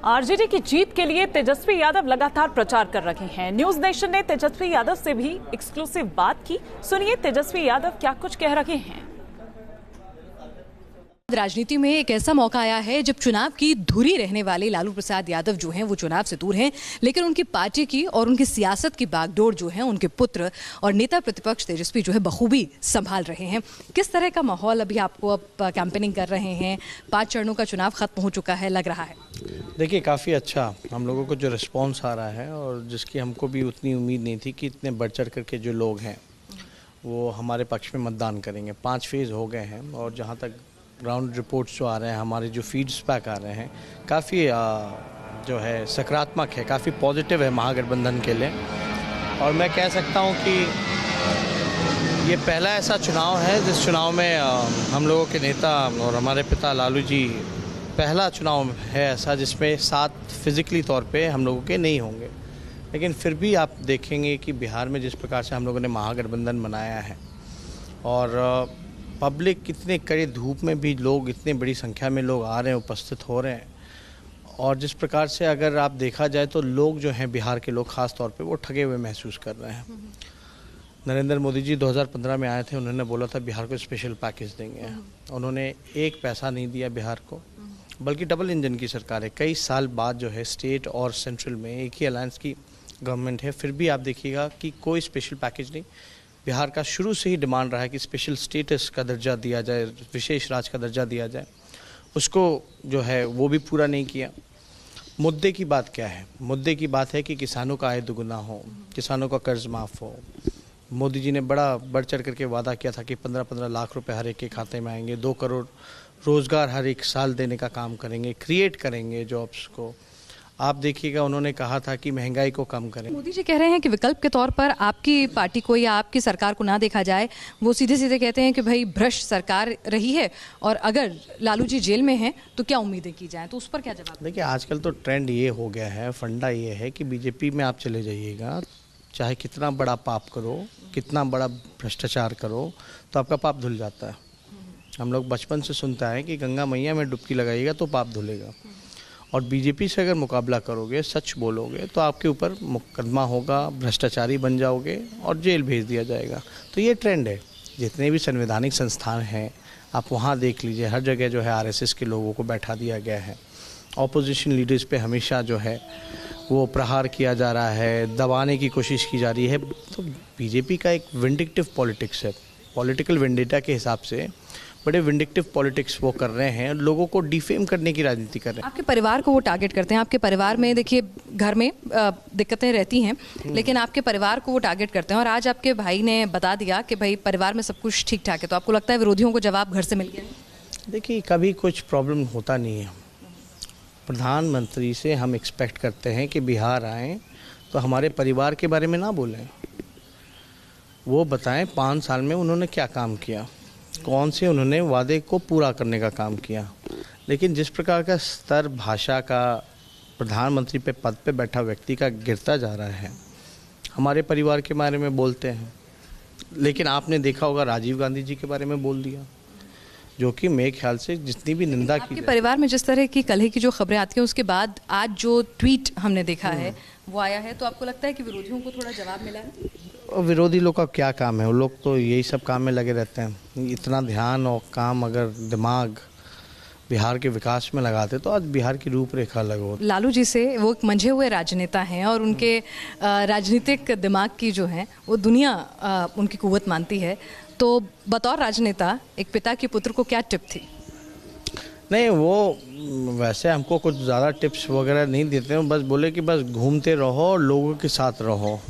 RJD की जीत के लिए तेजस्वी यादव लगातार प्रचार कर रहे हैं। न्यूज नेशन ने तेजस्वी यादव से भी एक्सक्लूसिव बात की। सुनिए तेजस्वी यादव क्या कुछ कह रहे हैं। राजनीति में एक ऐसा मौका आया है जब चुनाव की धुरी रहने वाले लालू प्रसाद यादव जो हैं वो चुनाव से दूर हैं, लेकिन उनकी पार्टी की और उनकी सियासत की बागडोर जो है उनके पुत्र और नेता प्रतिपक्ष तेजस्वी जो है बखूबी संभाल रहे हैं। किस तरह का माहौल अभी आपको अब कैंपेनिंग कर रहे हैं, 5 चरणों का चुनाव खत्म हो चुका है, लग रहा है? देखिए काफ़ी अच्छा हम लोगों को जो रिस्पॉन्स आ रहा है और जिसकी हमको भी उतनी उम्मीद नहीं थी कि इतने बढ़ चढ़ करके जो लोग हैं वो हमारे पक्ष में मतदान करेंगे। 5 फेज़ हो गए हैं और जहाँ तक ग्राउंड रिपोर्ट्स जो आ रहे हैं, हमारे जो फीडबैक आ रहे हैं, काफ़ी जो है सकारात्मक है, काफ़ी पॉजिटिव है महागठबंधन के लिए। और मैं कह सकता हूं कि ये पहला ऐसा चुनाव है जिस चुनाव में हम लोगों के नेता और हमारे पिता लालू जी, पहला चुनाव है ऐसा जिसमें 7 फिज़िकली तौर पे हम लोगों के नहीं होंगे। लेकिन फिर भी आप देखेंगे कि बिहार में जिस प्रकार से हम लोगों ने महागठबंधन बनाया है और पब्लिक कितने कड़े धूप में भी लोग, इतने बड़ी संख्या में लोग आ रहे हैं, उपस्थित हो रहे हैं। और जिस प्रकार से अगर आप देखा जाए तो लोग जो हैं, बिहार के लोग ख़ास तौर पे, वो ठगे हुए महसूस कर रहे हैं। नरेंद्र मोदी जी 2015 में आए थे, उन्होंने बोला था बिहार को स्पेशल पैकेज देंगे। उन्होंने 1 पैसा नहीं दिया बिहार को, बल्कि डबल इंजन की सरकार है। कई साल बाद जो है स्टेट और सेंट्रल में एक ही अलायंस की गवर्नमेंट है, फिर भी आप देखिएगा कि कोई स्पेशल पैकेज नहीं। बिहार का शुरू से ही डिमांड रहा है कि स्पेशल स्टेटस का दर्जा दिया जाए, विशेष राज्य का दर्जा दिया जाए। उसको जो है वो भी पूरा नहीं किया। मुद्दे की बात क्या है? मुद्दे की बात है कि किसानों का आय दुगुना हो, किसानों का कर्ज माफ़ हो। मोदी जी ने बड़ा बढ़ चढ़ करके वादा किया था कि 15-15 लाख रुपए हर एक के खाते में आएंगे, 2 करोड़ रोज़गार हर एक साल देने का काम करेंगे, क्रिएट करेंगे जॉब्स को। आप देखिएगा उन्होंने कहा था कि महंगाई को कम करें। मोदी जी कह रहे हैं कि विकल्प के तौर पर आपकी पार्टी को या आपकी सरकार को ना देखा जाए। वो सीधे सीधे कहते हैं कि भाई भ्रष्ट सरकार रही है और अगर लालू जी जेल में हैं तो क्या उम्मीदें की जाएं, तो उस पर क्या जवाब? देखिए आजकल तो ट्रेंड ये हो गया है, फंडा ये है कि बीजेपी में आप चले जाइएगा, चाहे कितना बड़ा पाप करो, कितना बड़ा भ्रष्टाचार करो, तो आपका पाप धुल जाता है। हम लोग बचपन से सुनता है कि गंगा मैया में डुबकी लगाइएगा तो पाप धुलेगा। और बीजेपी से अगर मुकाबला करोगे, सच बोलोगे, तो आपके ऊपर मुकदमा होगा, भ्रष्टाचारी बन जाओगे और जेल भेज दिया जाएगा। तो ये ट्रेंड है। जितने भी संवैधानिक संस्थान हैं आप वहाँ देख लीजिए, हर जगह जो है आरएसएस के लोगों को बैठा दिया गया है। ऑपोजिशन लीडर्स पे हमेशा जो है वो प्रहार किया जा रहा है, दबाने की कोशिश की जा रही है। तो बीजेपी का एक विंडिक्टिव पॉलिटिक्स है, पॉलिटिकल वेंडेटा के हिसाब से बड़े विंडिक्टिव पॉलिटिक्स वो कर रहे हैं, लोगों को डिफेम करने की राजनीति कर रहे हैं। आपके परिवार को वो टारगेट करते हैं। आपके परिवार में देखिए घर में दिक्कतें रहती हैं, लेकिन आपके परिवार को वो टारगेट करते हैं। और आज आपके भाई ने बता दिया कि भाई परिवार में सब कुछ ठीक ठाक है, तो आपको लगता है विरोधियों को जवाब घर से मिल गया? देखिए कभी कुछ प्रॉब्लम होता नहीं है। प्रधानमंत्री से हम एक्सपेक्ट करते हैं कि बिहार आएँ तो हमारे परिवार के बारे में ना बोलें, वो बताएं 5 साल में उन्होंने क्या काम किया, कौन से उन्होंने वादे को पूरा करने का काम किया। लेकिन जिस प्रकार का स्तर भाषा का प्रधानमंत्री पे पद पे बैठा व्यक्ति का गिरता जा रहा है, हमारे परिवार के बारे में बोलते हैं। लेकिन आपने देखा होगा राजीव गांधी जी के बारे में बोल दिया, जो कि मेरे ख्याल से जितनी भी निंदा की आपके परिवार में जिस तरह की कलह की जो खबरें आती हैं, उसके बाद आज जो ट्वीट हमने देखा है वो आया है, तो आपको लगता है कि विरोधियों को थोड़ा जवाब मिला है? और विरोधी लोग का क्या काम है? वो लोग तो यही सब काम में लगे रहते हैं। इतना ध्यान और काम अगर दिमाग बिहार के विकास में लगाते तो आज बिहार की रूपरेखा अलग होती। लालू जी से वो एक मंझे हुए राजनेता हैं और उनके राजनीतिक दिमाग की जो है वो दुनिया उनकी कुव्वत मानती है। तो बतौर राजनेता एक पिता के पुत्र को क्या टिप थी? नहीं, वो वैसे हमको कुछ ज़्यादा टिप्स वगैरह नहीं देते हैं, बस बोले कि बस घूमते रहो, लोगों के साथ रहो।